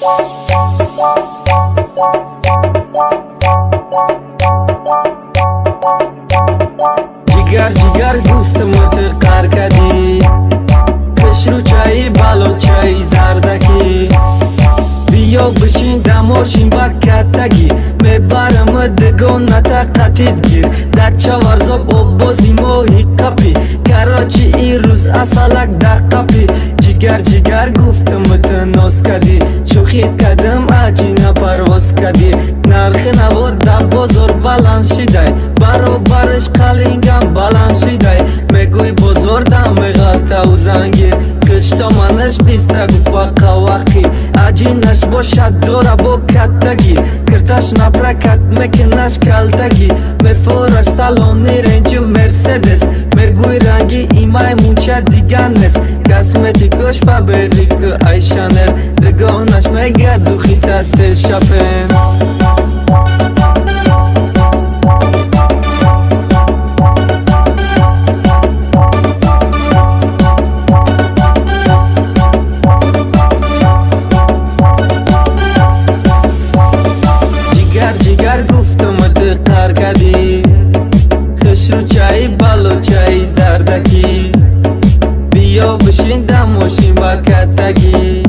جگر جگر گفتم قر کردی، خشرو چای بالو چای زردکی، بیا بشین دماشین با کتگی، میبرم دگو نتا قطید گیر، در چوارزاب او بازیم و هیکپی، کراچی ای روز اصالک دقپی. جگر جگر گفتم تناس کردی، شوخید کدم عجینا پرواز کردی، نرخ نبود در بازار بلند شدی، برابرش قلینگم بلند شدی، میگوی بازار دم غلطه و زنگیر، کشتا منش بیسته گفت با قواقی، عجینش باشد دوره با کتگی، کرتش نپرکت مکنش کلتگی، میفورش سالونی رنج مرسدس، میگوی رنگی ایمای موچه دیگر نست، کسمتیکش فابریک ای شانل، دگانش میگه دوخی تت شپن. جگر گفتم قر کردی، خشرو چای بالو چای زردکی، بیا بشین دماشین با کتگی،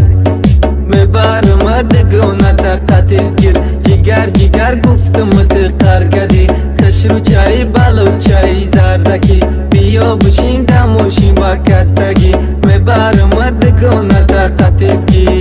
میبرم دگو نتا قطید گیر. جگر جگر گفتم قر کردی، خشرو چای بالو چای زردکی، بیا بشین دماشین با کتگی، میبرم دگو نتا قطید گیر.